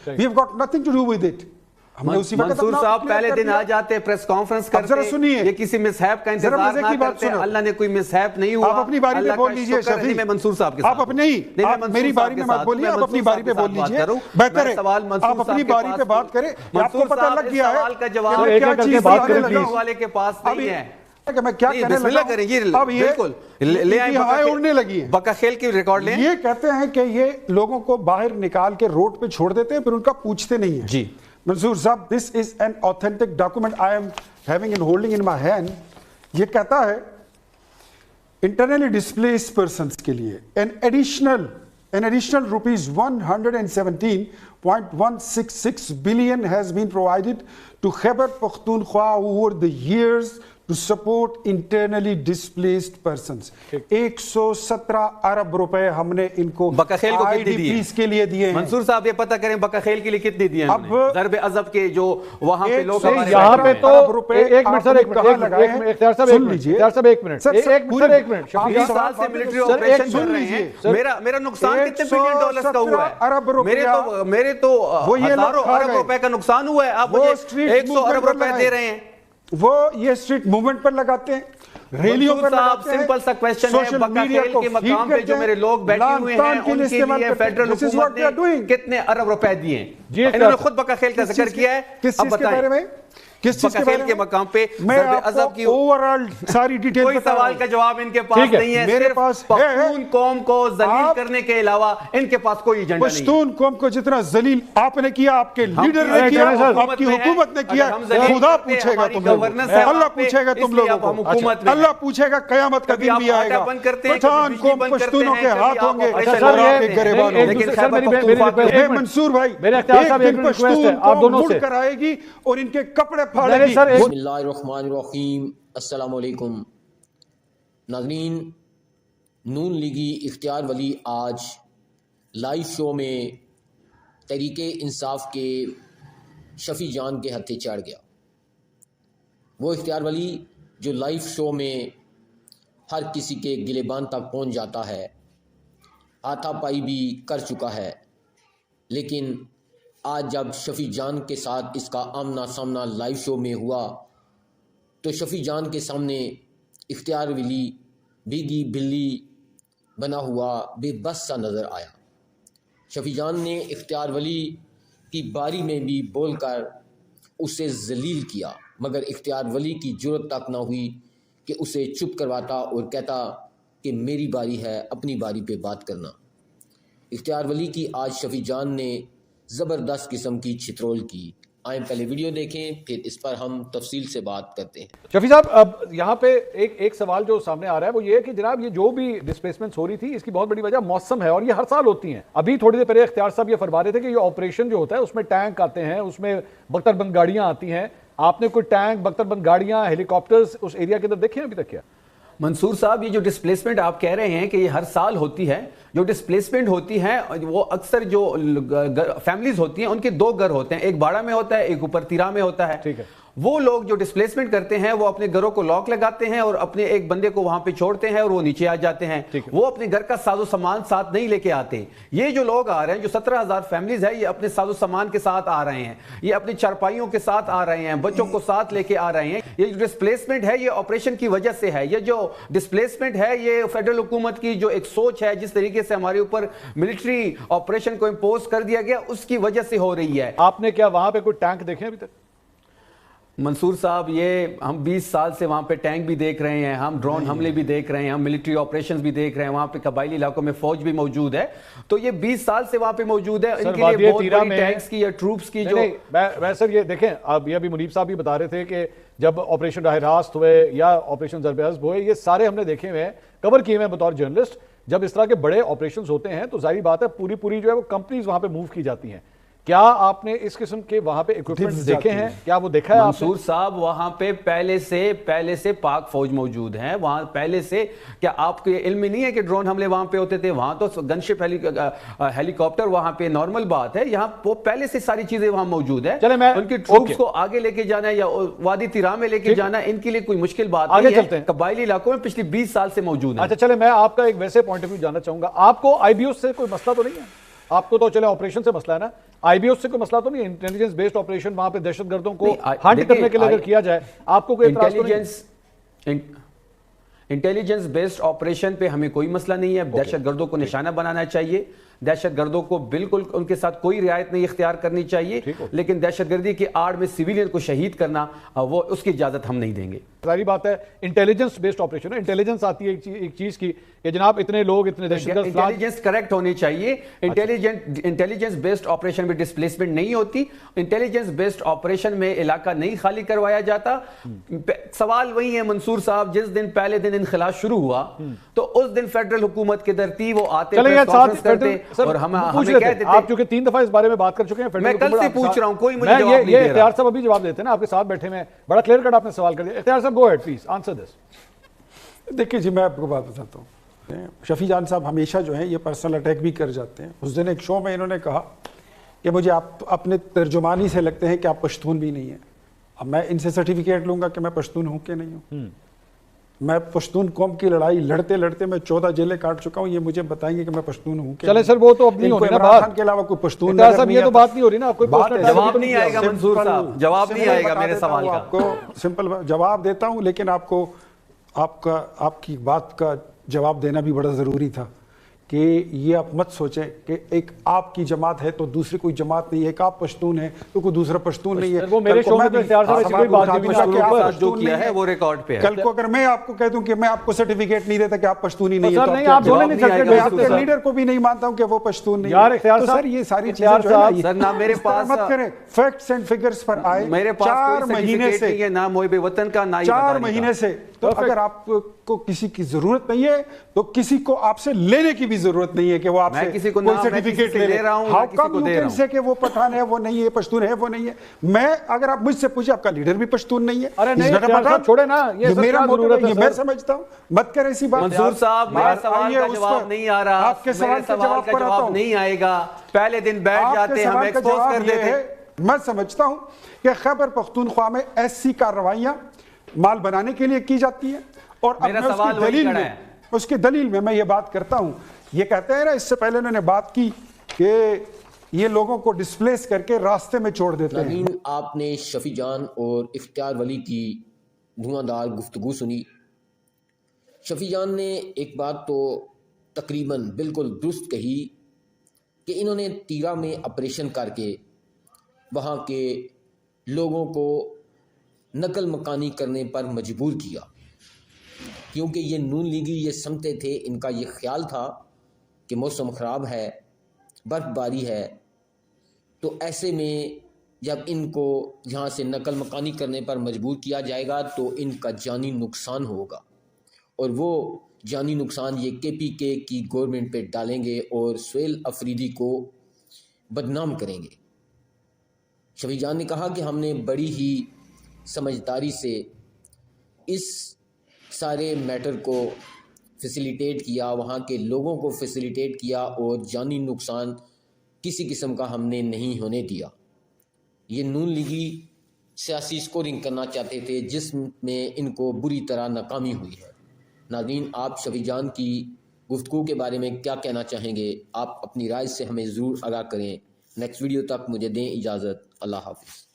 We have got nothing to do with it. منصور صاحب پہلے دن آ جاتے پریس کانفرنس کرتے یہ کسی مسہیپ کا انتظار نہ کرتے اللہ نے کوئی مسہیپ نہیں ہوا. آپ اپنی باری پہ بول لیجئے شفیع. میں منصور صاحب کے ساتھ آپ اپنی میری باری میں مت بولیے, آپ اپنی باری پہ بول لیجئے, بہتر ہے آپ اپنی باری پہ بات کریں. آپ کو پتہ لگ گیا ہے سوال کا جواب کیا چیز والے کے پاس نہیں ہے کہ میں کیا کہنے لگا. اب یہ بالکل لے آئیں ہوائیں اڑنے لگی ہیں. بکا خیل کی ریکارڈ لیں. یہ کہتے ہیں کہ یہ لوگوں کو باہر نکال کے روڈ پہ چھوڑ دیتے ہیں پھر ان کا پوچھتے نہیں ہیں. جی منصور صاحب, this is an authentic document I am having and holding in my hand. یہ کہتا ہے internally displaced persons کے لیے an additional rupees 117.166 billion has been provided to Khyber Pakhtunkhwa over the years to support internally displaced persons. 117 ارب روپے ہم نے ان کو بکاخیل کو کتنے دیے کے لیے دیے ہیں. منصور صاحب یہ پتہ کریں بکاخیل کے لیے کتنے دیے ہیں ضرب عضب کے جو وہاں پہ لوگ یہاں پہ تو ایک منٹ سر اختیار صاحب ایک منٹ شفیع سال سے ملٹری آپریشن کر رہے ہیں. میرا نقصان کتنے بلین ڈالرز کا ہوا ہے؟ میرے تو ہزاروں ارب روپے کا نقصان ہوا ہے. آپ مجھے 100 ارب روپے دے رہے ہیں. وہ یہ اسٹریٹ موومنٹ پر لگاتے ہیں, ریلیوں پر لگاتے ہیں. سمپل سا کویسچن ہے بکاخیل کے مقام پہ جو میرے لوگ بیٹھے ہوئے ہیں ان کے لیے فیڈرل حکومت نے کتنے ارب روپے دیے ہیں؟ انہوں نے خود بکاخیل کا ذکر کیا ہے. کس چیز کے بارے میں؟ کس چیز کے بارے کے مقام پہ میں آپ کو اوورآل ساری ڈیٹیل کوئی سوال کا جواب ان کے پاس نہیں ہے. میرے پاس پختون قوم کو ذلیل کرنے کے علاوہ ان کے پاس کوئی ایجنڈا نہیں ہے. پشتون قوم کو جتنا ذلیل آپ نے کیا, آپ کے لیڈر نے کیا, آپ کی حکومت نے کیا, خدا پوچھے گا تم لوگوں کو, اللہ پوچھے گا تم لوگوں کو, اللہ پوچھے گا قیامت کا دن بھی آئے گا. پٹھان قوم پشتونوں کے ہاتھ ہوں گے آپ کے گریبان ہوں. منصور بھائی ایک دن پشتون قوم مڑ کر آئے گی اور ان کے کپڑے پھاڑے گی. بسم اللہ الرحمن الرحیم. السلام علیکم ناظرین. نون لیگی اختیار ولی آج لائیو شو میں تحریک انصاف کے شفیع جان کے ہتھے چڑھ گیا. وہ اختیار ولی جو لائیو شو میں ہر کسی کے گلیبان تک پہنچ جاتا ہے, ہاتھا پائی بھی کر چکا ہے, لیکن آج جب شفیع جان کے ساتھ اس کا آمنا سامنا لائیو شو میں ہوا تو شفیع جان کے سامنے اختیار ولی بھیگی بلی بنا ہوا بے بس سا نظر آیا. شفیع جان نے اختیار ولی کی باری میں بھی بول کر اسے ذلیل کیا, مگر اختیار ولی کی جرأت تک نہ ہوئی کہ اسے چپ کرواتا اور کہتا کہ میری باری ہے, اپنی باری پہ بات کرنا. اختیار ولی کی آج شفیع جان نے زبردست قسم کی چھترول کی. آئیں پہلے ویڈیو دیکھیں پھر اس پر ہم تفصیل سے بات کرتے ہیں. شفیع صاحب اب یہاں پہ ایک سوال جو سامنے آ رہا ہے وہ یہ ہے کہ جناب یہ جو بھی ڈسپلیسمنٹس ہو رہی تھی اس کی بہت بڑی وجہ موسم ہے اور یہ ہر سال ہوتی ہیں. ابھی تھوڑی دیر پہلے اختیار صاحب یہ فرما رہے تھے کہ یہ آپریشن جو ہوتا ہے اس میں ٹینک آتے ہیں, اس میں بختر بند گاڑیاں آتی ہیں. آپ نے کوئی ٹینک, بختر بند گاڑیاں, ہیلی کاپٹرز اس ایریا کے اندر دیکھے ہیں ابھی تک کیا؟ منصور صاحب یہ جو ڈسپلیسمنٹ آپ کہہ رہے ہیں کہ یہ ہر سال ہوتی ہے, جو ڈسپلیسمنٹ ہوتی ہے وہ اکثر جو فیملیز ہوتی ہیں ان کے دو گھر ہوتے ہیں, ایک باڑہ میں ہوتا ہے ایک اوپر تیرا میں ہوتا ہے. ٹھیک ہے. وہ لوگ جو ڈسپلیسمنٹ کرتے ہیں وہ اپنے گھروں کو لاک لگاتے ہیں اور اپنے ایک بندے کو وہاں پہ چھوڑتے ہیں اور وہ نیچے آ جاتے ہیں. وہ اپنے گھر کا ساز و سامان ساتھ نہیں لے کے آتے. یہ جو لوگ آ رہے ہیں جو 17,000 فیملیز ہیں یہ اپنے ساز و سامان کے ساتھ آ رہے ہیں, یہ اپنی چارپائیوں کے ساتھ آ رہے ہیں, بچوں کو ساتھ لے کے آ رہے ہیں. یہ جو ڈسپلیسمنٹ ہے یہ آپریشن کی وجہ سے ہے. یہ جو ڈسپلیسمنٹ ہے یہ فیڈرل حکومت کی جو ایک سوچ ہے, جس طریقے سے ہمارے اوپر ملٹری آپریشن کو امپوز کر دیا گیا اس کی وجہ سے ہو رہی ہے. آپ نے کیا وہاں پہ کوئی ٹینک دیکھے ابھی تک؟ منصور صاحب یہ ہم 20 سال سے وہاں پہ ٹینک بھی دیکھ رہے ہیں, ہم ڈرون حملے بھی دیکھ رہے ہیں, ہم ملٹری آپریشنز بھی دیکھ رہے ہیں, وہاں پہ قبائلی علاقوں میں فوج بھی موجود ہے. تو یہ 20 سال سے وہاں پہ موجود ہے. ان کے لیے بہت بڑی ٹینکس کی یا ٹروپس کی جو میں سر یہ دیکھیں اب یہ ابھی منیب صاحب بھی بتا رہے تھے کہ جب آپریشن راہ راست ہوئے یا آپریشن ضرب عضب ہوئے یہ سارے ہم نے دیکھے ہوئے ہیں, کور کیے ہوئے ہیں بطور جرنلسٹ. جب اس طرح کے بڑے آپریشنز ہوتے ہیں تو ظاہری بات ہے پوری جو ہے وہ کمپنیز وہاں پہ موو کی جاتی ہیں. کیا آپ نے اس قسم کے وہاں پہ ایکوپمنٹس دیکھے ہیں؟ کیا وہ دیکھا ہے آپ نے؟ منصور صاحب وہاں پہ پہلے سے پاک فوج موجود ہیں. وہاں پہلے سے کیا آپ کو یہ علم نہیں ہے کہ ڈرون حملے وہاں پہ ہوتے تھے؟ وہاں تو گن شپ ہیلی کاپٹر وہاں پہ نارمل بات ہے. یہاں وہ پہلے سے ساری چیزیں وہاں موجود ہے. ان کی ٹروپس کو آگے لے کے جانا ہے یا وادی تیرا میں لے کے جانا ان کے لیے کوئی مشکل بات نہیں ہے. قبائلی علاقوں میں پچھلی 20 سال سے موجود ہے. اچھا چلے میں آپ کا ایک ویسے پوائنٹ آف ویو جاننا چاہوں گا, آپ کو آئی بی او سے کوئی مسئلہ تو نہیں ہے؟ آپ کو تو چلے آپریشن سے مسئلہ ہے نا, آئی بی ایس سے کوئی مسئلہ تو نہیں, انٹیلیجنس بیسڈ آپریشن وہاں پہ دہشت گردوں کو ہنٹ کرنے کے لیے اگر کیا جائے, آپ کو کوئی اعتراض تو نہیں؟ انٹیلیجنس بیسڈ آپریشن پہ ہمیں کوئی مسئلہ نہیں ہے. دہشت گردوں کو نشانہ بنانا چاہیے, دہشت گردوں کو بالکل ان کے ساتھ کوئی رعایت نہیں اختیار کرنی چاہیے, لیکن دہشت گردی کی آڑ میں سویلین کو شہید کرنا وہ اس کی اجازت ہم نہیں دیں گے. ظاہری بات ہے انٹیلیجنس بیسڈ آپریشن, انٹیلیجنس آتی ہے ایک چیز کی کہ جناب اتنے لوگ اتنے دہشت گرد, انٹیلیجنس کریکٹ ہونی چاہیے. انٹیلیجنس بیسڈ آپریشن میں ڈسپلیسمنٹ نہیں ہوتی, انٹیلیجنس بیسڈ آپریشن میں علاقہ نہیں خالی کروایا جاتا. سوال وہی ہے منصور صاحب, جس دن پہلے دن انخلا شروع ہوا تو اس دن فیڈرل حکومت کے ترتیب وہ آتے کرتے اور ہمیں کہتے آپ چونکہ 3 دفعہ اس بارے میں بات کر چکے ہیں, میں کل سے پوچھ رہا ہوں, کوئی مجھے جواب نہیں دے رہا. اختیار صاحب ابھی جواب دیتے ہیں نا, آپ کے ساتھ بیٹھے میں بڑا کلیئر کٹ آپ نے سوال کر دیا. اختیار صاحب گو ایڈ پلیز آنسر دس. دیکھیں جی میں آپ کو بات بتاتا ہوں, شفیع جان صاحب ہمیشہ جو ہے یہ پرسنل اٹیک بھی کر جاتے ہیں. اس دن ایک شو میں انہوں نے کہا کہ مجھے آپ اپنے ترجمانی سے لگتے ہیں کہ آپ پشتون بھی نہیں ہیں. اب میں ان سے سرٹیفکیٹ لوں گا کہ میں پشتون ہوں کہ نہیں ہوں. میں پشتون قوم کی لڑائی لڑتے لڑتے میں 14 جیلیں کاٹ چکا ہوں, یہ مجھے بتائیں گے کہ میں پشتون ہوں کہ چلے سر وہ تو اب نہیں ہونی نا بات کے علاوہ کوئی پشتون صاحب, یہ تو بات نہیں ہو رہی نا, کوئی جواب نہیں آئے گا منصور صاحب, جواب نہیں آئے گا میرے سوال کا. آپ کو سمپل جواب دیتا ہوں, لیکن آپ کو آپ کی بات کا جواب دینا بھی بڑا ضروری تھا کہ یہ آپ مت سوچیں کہ ایک آپ کی جماعت ہے تو دوسری کوئی جماعت نہیں ہے, ایک آپ پشتون ہیں تو کوئی دوسرا پشتون نہیں ہے. وہ میرے شو میں تو اختیار صاحب ایسی کوئی بات نہیں, جو کیا ہے وہ ریکارڈ پہ ہے. کل کو اگر میں آپ کو کہہ دوں کہ میں آپ کو سرٹیفکیٹ نہیں دیتا کہ آپ پشتون ہی نہیں ہے, سر نہیں آپ دونوں نہیں سکتے, میں آپ کے لیڈر کو بھی نہیں مانتا ہوں کہ وہ پشتون نہیں ہے. تو سر یہ ساری چیزیں جو ہے سر نہ میرے پاس مت کریں, فیکٹس اینڈ فگرز پر آئے. میرے پاس 4 مہینے سے نہ محب وطن کا نہ 4 مہینے سے, تو اگر آپ کو کسی کی ضرورت نہیں ہے تو کسی کو آپ سے لینے کی بھی ضرورت نہیں ہے کہ وہ آپ سے کوئی سرٹیفکیٹ لے رہا ہوں. How come you can say کہ وہ پٹھان ہے وہ نہیں ہے, پشتون ہے وہ نہیں ہے. میں اگر آپ مجھ سے پوچھیں آپ کا لیڈر بھی پشتون نہیں ہے, ارے نہیں چھوڑے نا, یہ میرا ضرورت ہے, میں سمجھتا ہوں. مت کریں ایسی بات. منصور صاحب میرے سوال کا جواب نہیں آ رہا, آپ کے سوال کا جواب نہیں آئے گا. پہلے دن بیٹھ جاتے ہم ایکسپوز کر دیتے. میں سمجھتا ہوں کہ خیبر پختونخوا میں ایسی کارروائیاں مال بنانے کے لیے کی جاتی ہیں, اور اس کی دلیل میں یہ بات کرتا ہوں. یہ کہتے ہیں نا, اس سے پہلے انہوں نے بات کی کہ یہ لوگوں کو ڈسپلیس کر کے راستے میں چھوڑ دیتے ہیں. آپ نے شفیع جان اور اختیار ولی کی دھواں دار گفتگو سنی. شفیع جان نے ایک بات تو تقریباً بالکل درست کہی کہ انہوں نے تیرا میں آپریشن کر کے وہاں کے لوگوں کو نقل مکانی کرنے پر مجبور کیا, کیونکہ یہ نون لیگی یہ سمجھتے تھے, ان کا یہ خیال تھا کہ موسم خراب ہے, برف باری ہے, تو ایسے میں جب ان کو یہاں سے نقل مکانی کرنے پر مجبور کیا جائے گا تو ان کا جانی نقصان ہوگا, اور وہ جانی نقصان یہ KPK کی گورنمنٹ پہ ڈالیں گے اور سہیل افریدی کو بدنام کریں گے. شفیع جان نے کہا کہ ہم نے بڑی ہی سمجھداری سے اس سارے میٹر کو فیسیلیٹیٹ کیا, وہاں کے لوگوں کو فیسیلیٹیٹ کیا, اور جانی نقصان کسی قسم کا ہم نے نہیں ہونے دیا. یہ نون لیگی سیاسی سکورنگ کرنا چاہتے تھے جس میں ان کو بری طرح ناکامی ہوئی ہے. ناظرین, آپ شفیع جان کی گفتگو کے بارے میں کیا کہنا چاہیں گے؟ آپ اپنی رائے سے ہمیں ضرور آگاہ کریں. نیکسٹ ویڈیو تک مجھے دیں اجازت. اللہ حافظ.